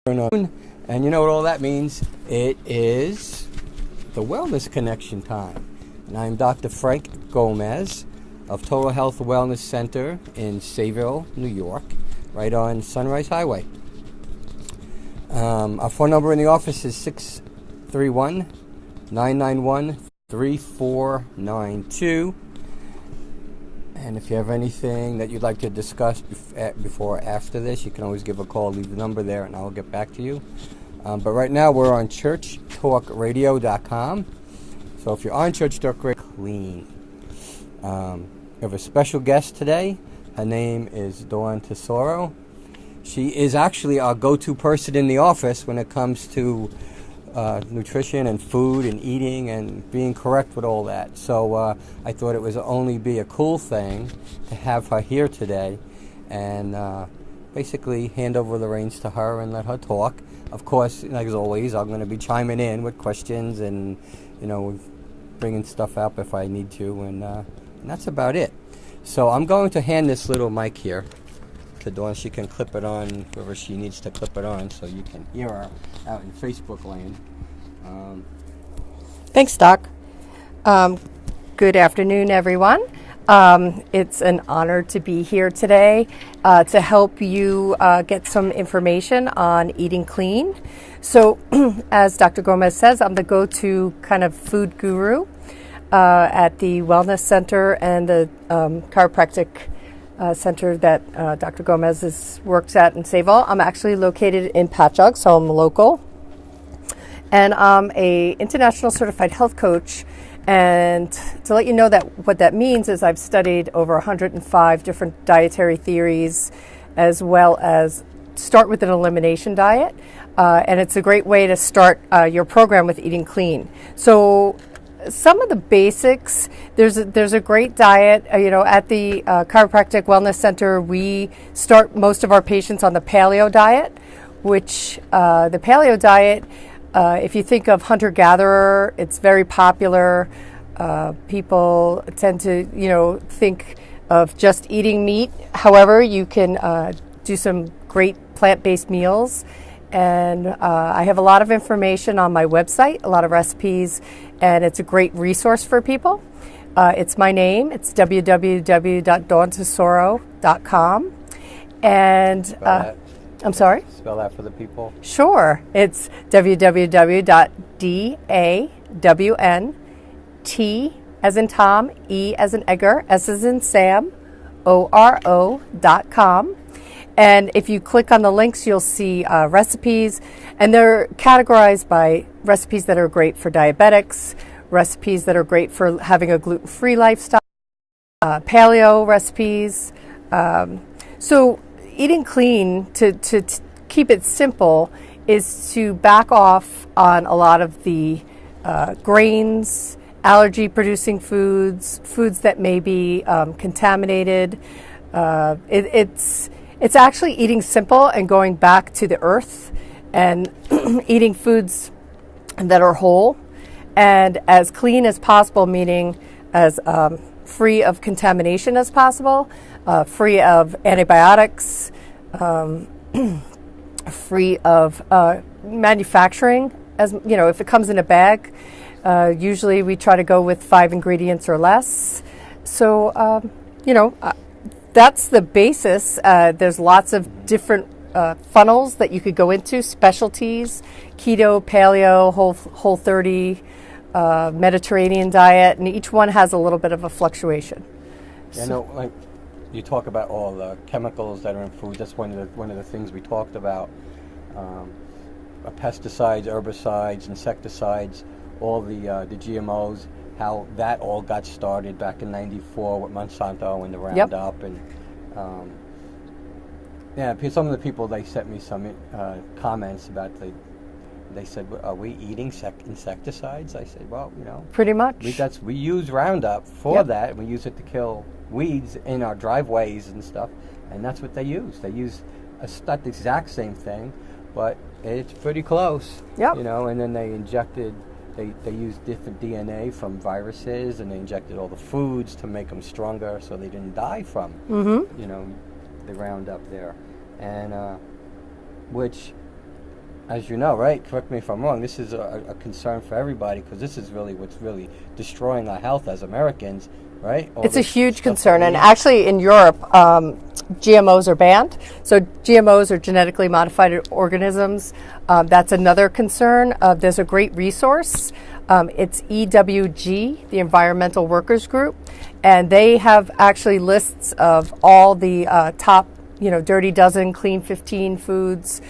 And you know what all that means? It is the Wellness Connection time. And I'm Dr. Frank Gomez of Total Health Wellness Center in Sayville, New York, right on Sunrise Highway. Our phone number in the office is 631-991-3492. And if you have anything that you'd like to discuss before or after this, you can always give a call, leave the number there, and I'll get back to you. But right now, we're on churchtalkradio.com. So if you're on Church Talk Radio, clean. We have a special guest today. Her name is Dawn Tesoro. She is actually our go-to person in the office when it comes to nutrition and food and eating and being correct with all that. So I thought it would only be a cool thing to have her here today and basically hand over the reins to her and let her talk. Of course, like as always, I'm going to be chiming in with questions and, you know, bringing stuff up if I need to, and that's about it. So I'm going to hand this little mic here to Dawn. She can clip it on wherever she needs to clip it on so you can hear her out in Facebook land. Thanks, Doc. Good afternoon, everyone. It's an honor to be here today to help you get some information on eating clean. So, as Dr. Gomez says, I'm the go-to kind of food guru at the Wellness Center and the Chiropractic Center that Dr. Gomez works at in Sayville. I'm actually located in Patchogue, so I'm local. And I'm a international certified health coach. And to let you know that what that means is I've studied over 105 different dietary theories, as well as start with an elimination diet. And it's a great way to start your program with eating clean. So some of the basics, there's a great diet. At the Chiropractic Wellness Center, we start most of our patients on the Paleo diet, which the Paleo diet, if you think of hunter-gatherer, it's very popular. People tend to, think of just eating meat. However, you can do some great plant-based meals. And I have a lot of information on my website, a lot of recipes, and it's a great resource for people. It's my name. It's www.dawntesoro.com. And I'm sorry? Spell that for the people. Sure. It's www.DAWNT as in Tom, E as in Edgar, S as in Sam, ORO.com. And if you click on the links, you'll see recipes, and they're categorized by recipes that are great for diabetics, recipes that are great for having a gluten-free lifestyle, paleo recipes. So eating clean, to keep it simple, is to back off on a lot of the grains, allergy-producing foods that may be contaminated. It's actually eating simple and going back to the earth and eating foods that are whole and as clean as possible, meaning as free of contamination as possible, free of antibiotics, free of manufacturing. As you know, if it comes in a bag, usually we try to go with 5 ingredients or less. So, that's the basis. There's lots of different funnels that you could go into, specialties, keto, paleo, whole 30, Mediterranean diet, and each one has a little bit of a fluctuation. Yeah, like you talk about all the chemicals that are in food. That's one of the things we talked about. Pesticides, herbicides, insecticides, all the GMOs. How that all got started back in '94 with Monsanto and the Roundup, and because some of the people, they sent me some comments about they said, "Are we eating insecticides?" I said, "Well, pretty much. We use Roundup for that. We use it to kill weeds in our driveways and stuff, and that's what they use. They use not the exact same thing, but it's pretty close. Yep. And then they injected." They used different DNA from viruses, and they injected all the foods to make them stronger, so they didn't die from, the Roundup there, and which as you know, right? Correct me if I'm wrong. This is a concern for everybody because this is really what's really destroying our health as Americans, right? It's a huge concern, and actually in Europe, GMOs are banned. So GMOs are genetically modified organisms. That's another concern. There's a great resource. It's EWG, the Environmental Workers Group, and they have actually lists of all the top, dirty dozen, clean 15 foods.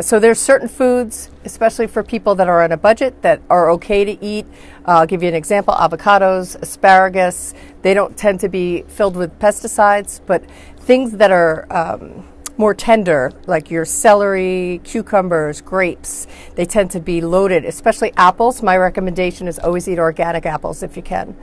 So there's certain foods, especially for people that are on a budget, that are okay to eat. I'll give you an example: avocados, asparagus. They don't tend to be filled with pesticides, but things that are more tender, like your celery, cucumbers, grapes, they tend to be loaded, especially apples. My recommendation is always eat organic apples if you can,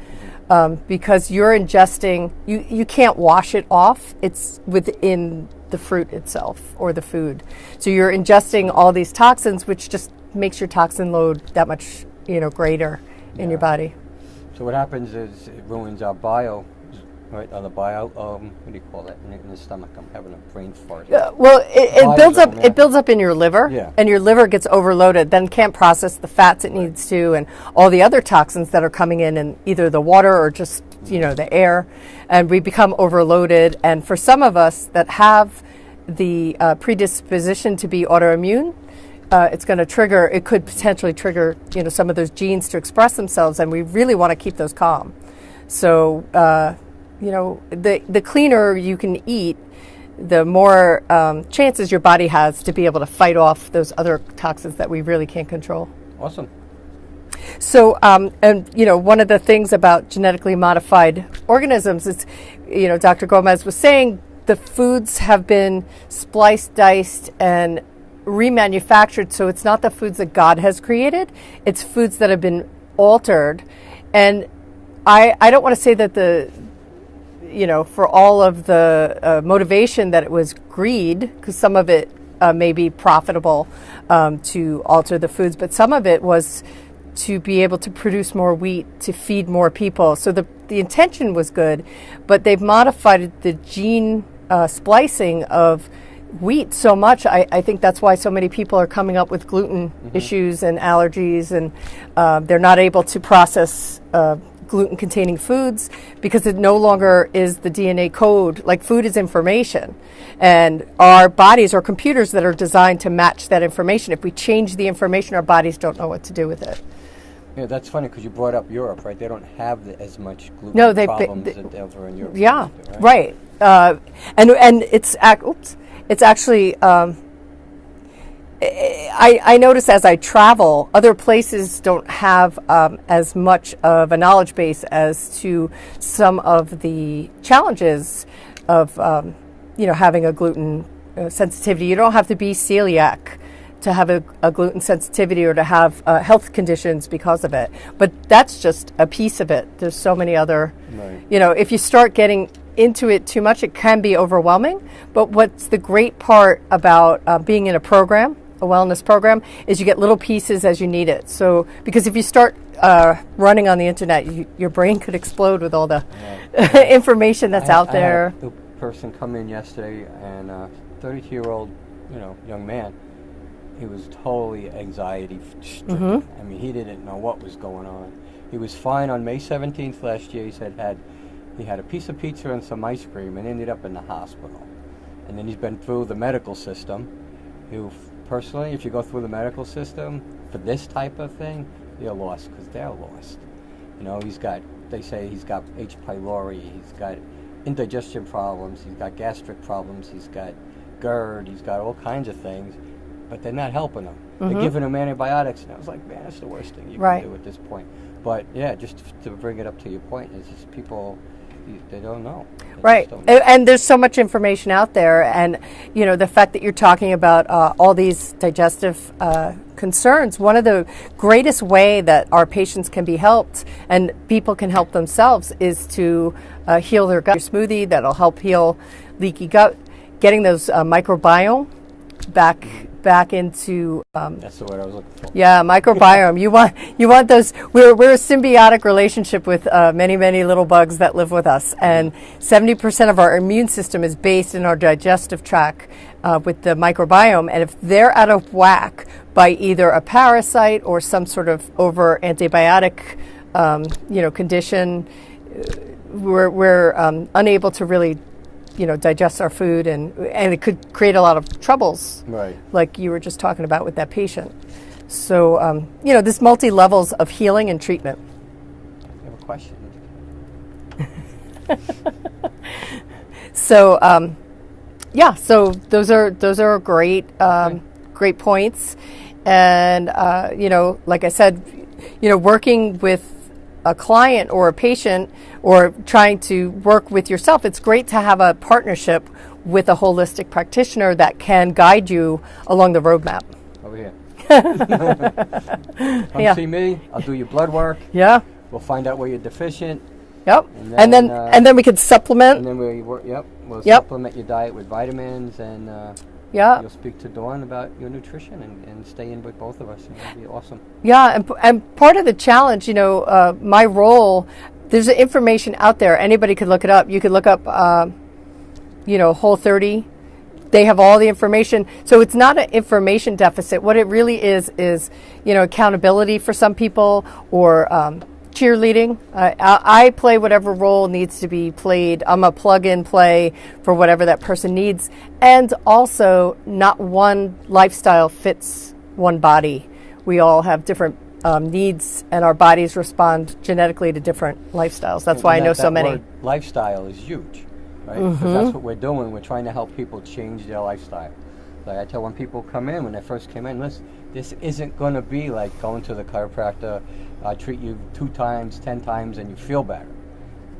because you're ingesting, you can't wash it off. It's within the fruit itself or the food. So you're ingesting all these toxins, which just makes your toxin load that much, greater in your body. So what happens is it ruins our bio, right? The bio, what do you call it? In the stomach, I'm having a brain fart. Well, it builds up. It builds up in your liver, and your liver gets overloaded. Then can't process the fats it needs to, and all the other toxins that are coming in either the water or just the air, and we become overloaded. And for some of us that have the predisposition to be autoimmune, it's going to trigger. It could potentially trigger some of those genes to express themselves, and we really want to keep those calm. So. The cleaner you can eat, the more chances your body has to be able to fight off those other toxins that we really can't control. Awesome. So, one of the things about genetically modified organisms is, Dr. Gomez was saying, the foods have been spliced, diced, and remanufactured. So it's not the foods that God has created. It's foods that have been altered. And I don't want to say that for all of the motivation that it was greed, because some of it may be profitable to alter the foods, but some of it was to be able to produce more wheat, to feed more people. So the intention was good, but they've modified the gene splicing of wheat so much. I think that's why so many people are coming up with gluten issues and allergies, and they're not able to process gluten-containing foods because it no longer is the DNA code. Like, food is information, and our bodies are computers that are designed to match that information. If we change the information, our bodies don't know what to do with it. Yeah, that's funny because you brought up Europe, right? They don't have as much gluten problems as over in Europe. Yeah, right. And it's actually. I notice as I travel, other places don't have as much of a knowledge base as to some of the challenges of having a gluten sensitivity. You don't have to be celiac to have a gluten sensitivity or to have health conditions because of it. But that's just a piece of it. There's so many other, if you start getting into it too much, it can be overwhelming. But what's the great part about being in a program, a wellness program, is you get little pieces as you need it. So, because if you start running on the internet, your brain could explode with all the information that's out there. I had a person come in yesterday, and a 32-year-old, young man. He was totally anxiety stricken. I mean, he didn't know what was going on. He was fine on May 17th last year. He said he had a piece of pizza and some ice cream and ended up in the hospital. And then he's been through the medical system. Personally, if you go through the medical system for this type of thing, you're lost because they're lost. They say he's got H. pylori, he's got indigestion problems, he's got gastric problems, he's got GERD, he's got all kinds of things, but they're not helping him. They're giving him antibiotics, and I was like, man, that's the worst thing you can do at this point. But yeah, just to bring it up to your point, it's just people, they don't know. Right. And there's so much information out there. And, the fact that you're talking about all these digestive concerns, one of the greatest way that our patients can be helped and people can help themselves is to heal their gut. Your smoothie that'll help heal leaky gut, getting those microbiome back into that's the word I was looking for. Yeah, microbiome. You want those. We're a symbiotic relationship with many little bugs that live with us, and 70% of our immune system is based in our digestive tract with the microbiome. And if they're out of whack, by either a parasite or some sort of over antibiotic, condition. We're unable to really, digest our food, and it could create a lot of troubles, Right. like you were just talking about with that patient. So, this multi-levels of healing and treatment. You have a question? So, so those are great, great points. And, like I said, working with a client or a patient or trying to work with yourself, it's great to have a partnership with a holistic practitioner that can guide you along the roadmap. Over here. Come see me. I'll do your blood work. Yeah. We'll find out where you're deficient. Yep. And then we can supplement. And then we'll supplement your diet with vitamins, and you'll speak to Dawn about your nutrition and stay in with both of us, and it'll be awesome. Yeah, and part of the challenge, my role, there's information out there. Anybody could look it up. You could look up, Whole30. They have all the information. So it's not an information deficit. What it really is, accountability for some people, or cheerleading. I play whatever role needs to be played. I'm a plug-in play for whatever that person needs. And also, not one lifestyle fits one body. We all have different needs, and our bodies respond genetically to different lifestyles. That's why I know so many. Word lifestyle is huge, right? Because that's what we're doing. We're trying to help people change their lifestyle. Like I tell when people come in, when they first came in, listen, this isn't going to be like going to the chiropractor, treat you 2 times, 10 times, and you feel better.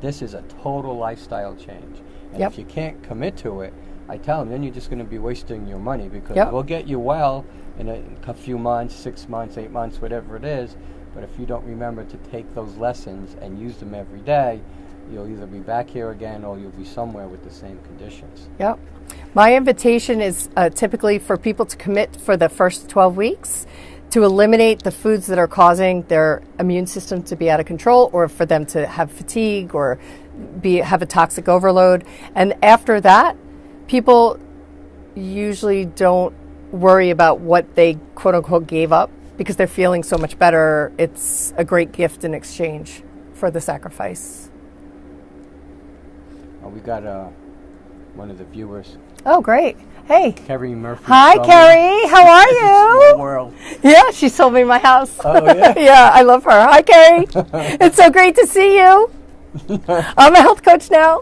This is a total lifestyle change. And if you can't commit to it, I tell them, then you're just going to be wasting your money, because we'll get you well in a few months, 6 months, 8 months, whatever it is. But if you don't remember to take those lessons and use them every day, you'll either be back here again or you'll be somewhere with the same conditions. Yep. My invitation is typically for people to commit for the first 12 weeks to eliminate the foods that are causing their immune system to be out of control, or for them to have fatigue or have a toxic overload. And after that, people usually don't worry about what they quote unquote gave up, because they're feeling so much better. It's a great gift in exchange for the sacrifice. We got one of the viewers. Oh, great. Hey. Carrie Murphy. Hi, Carrie. How are you? Small world. Yeah, she sold me my house. Oh, yeah? Yeah, I love her. Hi, Carrie. It's so great to see you. I'm a health coach now.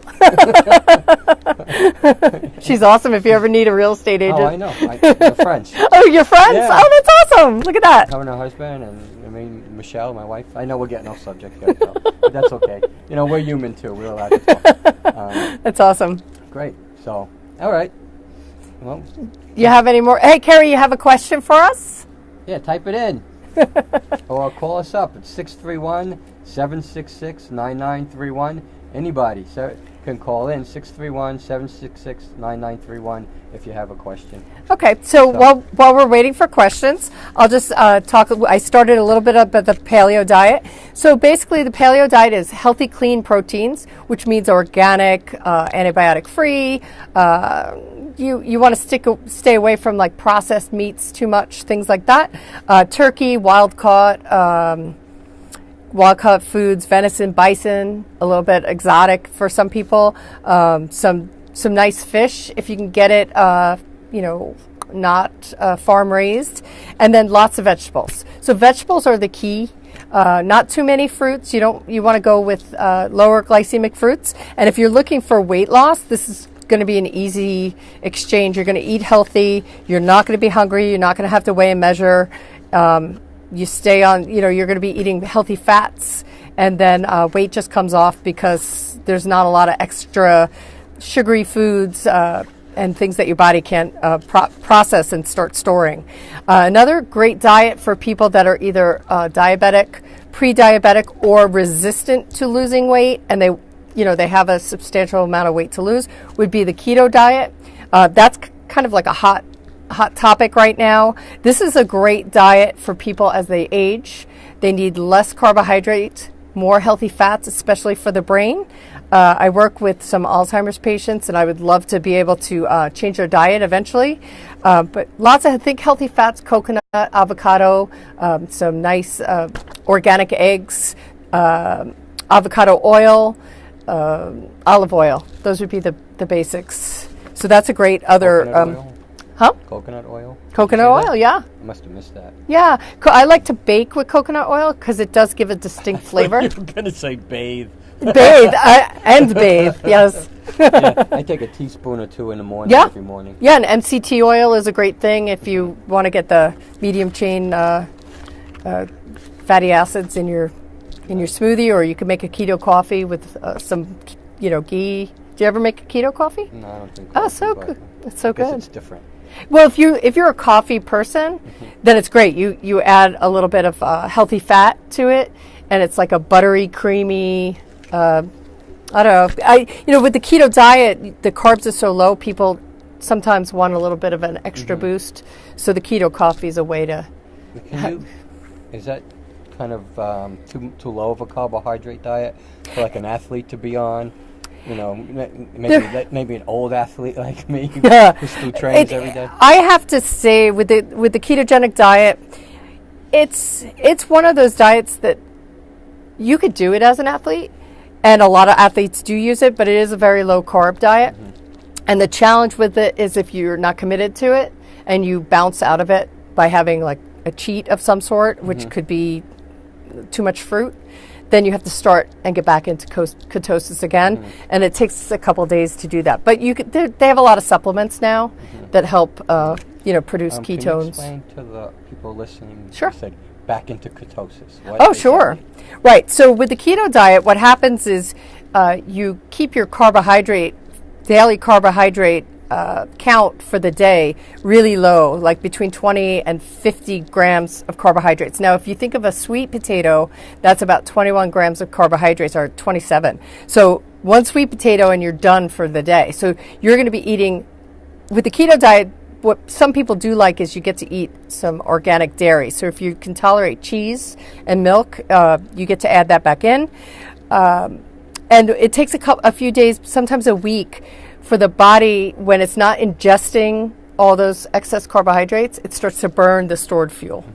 She's awesome if you ever need a real estate agent. Oh, I know. We're friends. Oh, you're friends? Yeah. Oh, that's awesome. Look at that. Her and her husband, and Michelle, my wife. I know we're getting off subject here, but that's okay. We're human too. We're allowed to talk. That's awesome. Great. So, all right. Well, you have any more? Hey, Carrie, you have a question for us? Yeah, type it in. Or call us up at 631-766-9931. Anybody can call in, 631-766-9931 if you have a question. Okay, so while we're waiting for questions, I'll just talk. I started a little bit about the paleo diet. So basically, the paleo diet is healthy, clean proteins, which means organic, antibiotic-free. You want to stay away from like processed meats too much, things like that. Turkey, wild caught foods, venison, bison, a little bit exotic for some people. Some nice fish if you can get it. Not farm raised, and then lots of vegetables. So vegetables are the key. Not too many fruits. You want to go with lower glycemic fruits. And if you're looking for weight loss, this is going to be an easy exchange. You're going to eat healthy. You're not going to be hungry. You're not going to have to weigh and measure. You stay on, you're going to be eating healthy fats, and then weight just comes off because there's not a lot of extra sugary foods and things that your body can't process and start storing. Another great diet for people that are either diabetic, pre-diabetic, or resistant to losing weight, and they have a substantial amount of weight to lose, would be the keto diet. That's kind of like a hot topic right now. This is a great diet for people as they age. They need less carbohydrate, more healthy fats, especially for the brain. I work with some Alzheimer's patients, and I would love to be able to change their diet eventually. But lots of, I think, healthy fats: coconut, avocado, some nice organic eggs, avocado oil, olive oil. Those would be the basics. So that's a great other. Coconut oil? Huh? Coconut oil? Coconut oil, yeah. I must have missed that. Yeah. I like to bake with coconut oil because it does give a distinct flavor. You're going to say bathe. Bathe, and bathe, yes. Yeah, I take a teaspoon or two in the morning every morning. Yeah, and MCT oil is a great thing if you want to get the medium chain fatty acids in your smoothie, or you can make a keto coffee with some, ghee. Do you ever make a keto coffee? No, I don't think. Oh, so good. It's so good. It's different. Well, if you're a coffee person, then it's great. You add a little bit of healthy fat to it, and it's like a buttery, creamy. I don't know. With the keto diet, the carbs are so low. People sometimes want a little bit of an extra boost. So the keto coffee is a way to. Is that kind of too low of a carbohydrate diet for like an athlete to be on? Maybe an old athlete like me who still trains every day. I have to say, with the ketogenic diet, it's one of those diets that you could do it as an athlete, and a lot of athletes do use it, but it is a very low carb diet. And the challenge with it is if you're not committed to it and you bounce out of it by having like a cheat of some sort, which could be too much fruit, then you have to start and get back into ketosis again, and it takes a couple of days to do that. But they have a lot of supplements now that help, produce ketones. Can you explain to the people listening? Sure. You said back into ketosis. Oh, sure. Right. So with the keto diet, what happens is you keep your daily carbohydrate count for the day really low, like between 20 and 50 grams of carbohydrates. Now, if you think of a sweet potato, that's about 21 grams of carbohydrates, or 27. So one sweet potato and you're done for the day. So you're going to be eating, with the keto diet, what some people do like is you get to eat some organic dairy. So if you can tolerate cheese and milk, you get to add that back in. And it takes a few days, sometimes a week, for the body, when it's not ingesting all those excess carbohydrates, it starts to burn the stored fuel.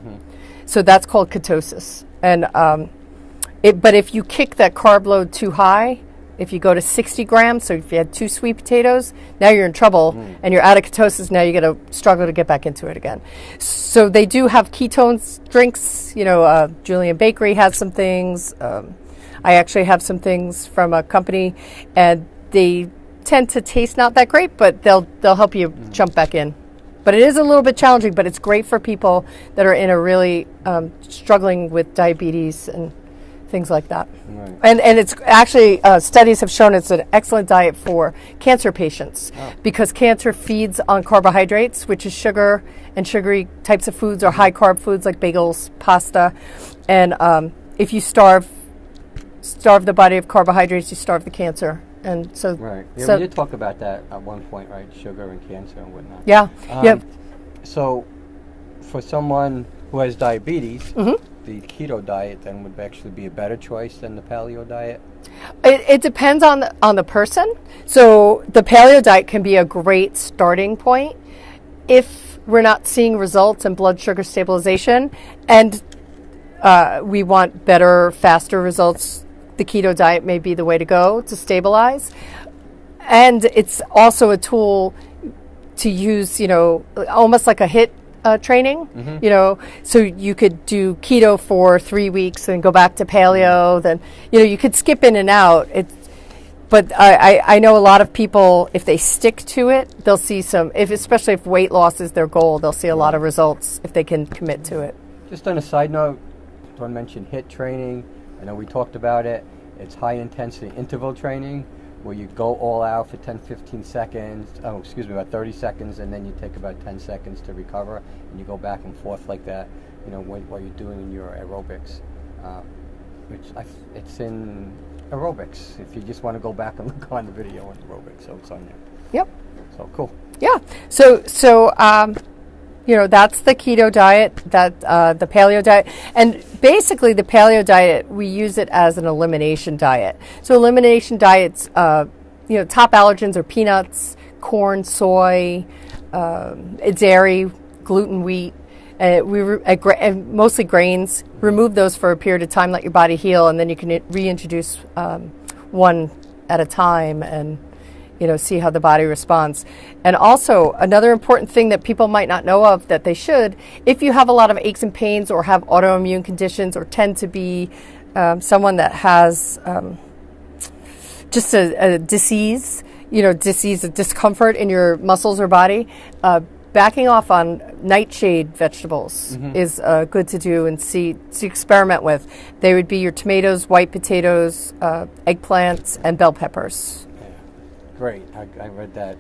So that's called ketosis. And but if you kick that carb load too high, if you go to 60 grams, so if you had 2 sweet potatoes, now you're in trouble and you're out of ketosis. Now you're going to struggle to get back into it again. So they do have ketones drinks. Julian Bakery has some things. I actually have some things from a company, and they tend to taste not that great, but they'll help you jump back in. But it is a little bit challenging, but it's great for people that are in a really struggling with diabetes and things like that. Right. And it's actually, studies have shown it's an excellent diet for cancer patients because cancer feeds on carbohydrates, which is sugar and sugary types of foods, or high carb foods like bagels, pasta. And if you starve the body of carbohydrates, you starve the cancer. And so, right. Yeah, we did talk about that at one point, right? Sugar and cancer and whatnot. Yeah. So, for someone who has diabetes, the keto diet then would actually be a better choice than the paleo diet? It depends on the person. So the paleo diet can be a great starting point if we're not seeing results in blood sugar stabilization, and we want better, faster results. The keto diet may be the way to go to stabilize. And it's also a tool to use, almost like a HIIT training, so you could do keto for 3 weeks and go back to paleo. Then, you could skip in and out. But I know a lot of people, if they stick to it, they'll see especially if weight loss is their goal, they'll see a lot of results if they can commit to it. Just on a side note, Dawn mentioned HIIT training. I know we talked about it. It's high-intensity interval training where you go all out for 10, 15 seconds, about 30 seconds, and then you take about 10 seconds to recover, and you go back and forth like that, while you're doing your aerobics, it's in aerobics, if you just want to go back and look on the video on aerobics, so it's on there. Yep. So, cool. Yeah. So that's the keto diet, the paleo diet. And basically the paleo diet, we use it as an elimination diet. So elimination diets, top allergens are peanuts, corn, soy, dairy, gluten, wheat, and mostly grains. Remove those for a period of time, let your body heal, and then you can reintroduce one at a time and see how the body responds. And also, another important thing that people might not know of that they should, if you have a lot of aches and pains or have autoimmune conditions or tend to be someone that has just a disease, a discomfort in your muscles or body, backing off on nightshade vegetables is good to do and to experiment with. They would be your tomatoes, white potatoes, eggplants, and bell peppers. Great. I read that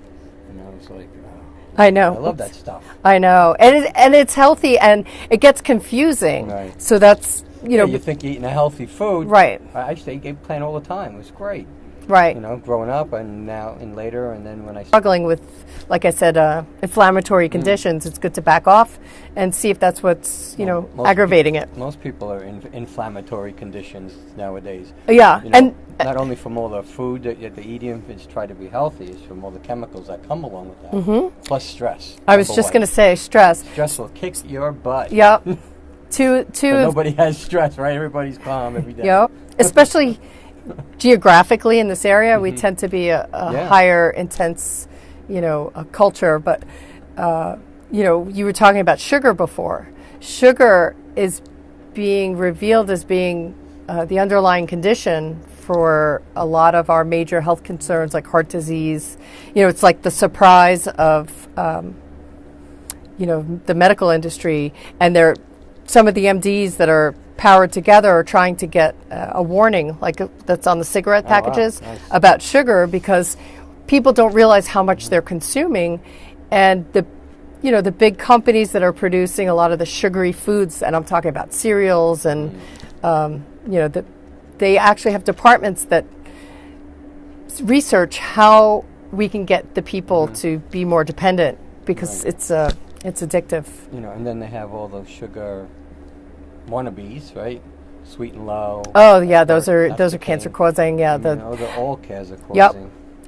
and I was like, oh, I know. I love that stuff. I know. And it's healthy and it gets confusing. Right. So that's, you think you're eating a healthy food. Right. I used to eat eggplant all the time. It was great. Right. Growing up and now and later, and then when I struggling with, like I said, inflammatory conditions, it's good to back off and see if that's what's, aggravating it. Most people are in inflammatory conditions nowadays. Yeah. And not only from all the food that they're eating, it's try to be healthy, it's from all the chemicals that come along with that. Plus stress. I was just going to say stress. Stress will kick your butt. Yep. Nobody has stress, right? Everybody's calm every day. Yep. Especially geographically in this area, we tend to be a higher intense, culture. But, you were talking about sugar before. Sugar is being revealed as being the underlying condition for a lot of our major health concerns like heart disease. It's like the surprise of, the medical industry, and some of the MDs that are powered together are trying to get a warning that's on the cigarette packages about sugar, because people don't realize how much they're consuming, and the big companies that are producing a lot of the sugary foods, and I'm talking about cereals and they actually have departments that research how we can get the people to be more dependent, because it's addictive. And then they have all those sugar wannabes, right? Sweet and low. Oh yeah, those are cancer causing. Yeah, they're all cancer causing. Yep.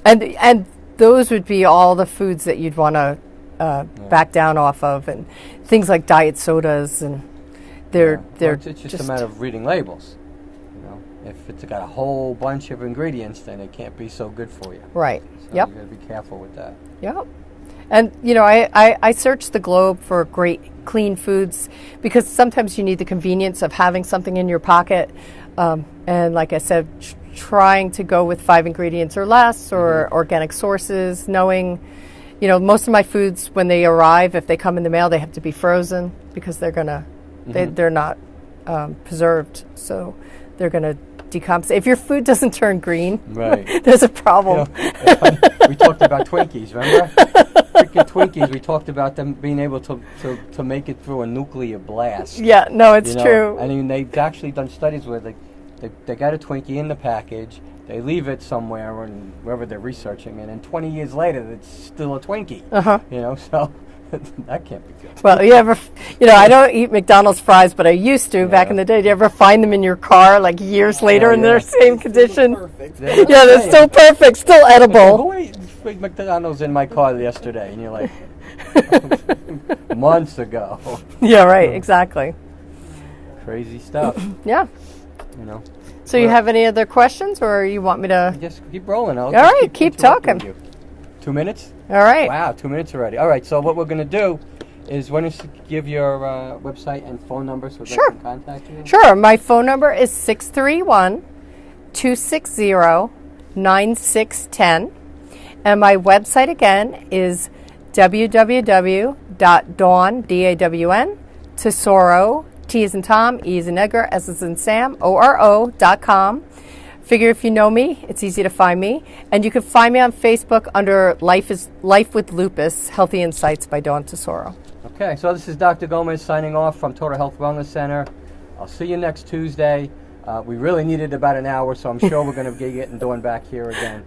And those would be all the foods that you'd want to back down off of, and things like diet sodas, and it's just a matter of reading labels. If it's got a whole bunch of ingredients, then it can't be so good for you. Right. So you got to be careful with that. Yep. And I search the globe for great clean foods, because sometimes you need the convenience of having something in your pocket, and like I said, trying to go with 5 ingredients or less, or organic sources, knowing most of my foods, when they arrive, if they come in the mail, they have to be frozen, because they're not preserved, so they're gonna decompensate. If your food doesn't turn green, right, there's a problem. We talked about Twinkies, remember? Freaking Twinkies, we talked about them being able to make it through a nuclear blast. Yeah, no, it's true. I mean, they've actually done studies where they got a Twinkie in the package, they leave it somewhere wherever they're researching, and then 20 years later, it's still a Twinkie. So that can't be good. Well, I don't eat McDonald's fries, but I used to back in the day. Do you ever find them in your car years later in their same condition? Perfect. They're still perfect, still edible. Who ate big McDonald's in my car yesterday? And you're like, months ago. Yeah, right, exactly. Crazy stuff. Yeah. So you have any other questions, or you want me to? Just keep rolling. All right, keep talking. 2 minutes? All right. Wow, 2 minutes already. All right, so what we're going to do is, why don't you give your website and phone number so they can contact you? Sure. My phone number is 631-260-9610. And my website, again, is www.dawn, Tesoro, T as in Tom, E as in Edgar, S as in Sam, ORO.com. Figure if you know me, it's easy to find me. And you can find me on Facebook under Life with Lupus, Healthy Insights by Dawn Tesoro. Okay, so this is Dr. Gomez signing off from Total Health Wellness Center. I'll see you next Tuesday. We really needed about an hour, so I'm sure we're going to be getting Dawn back here again.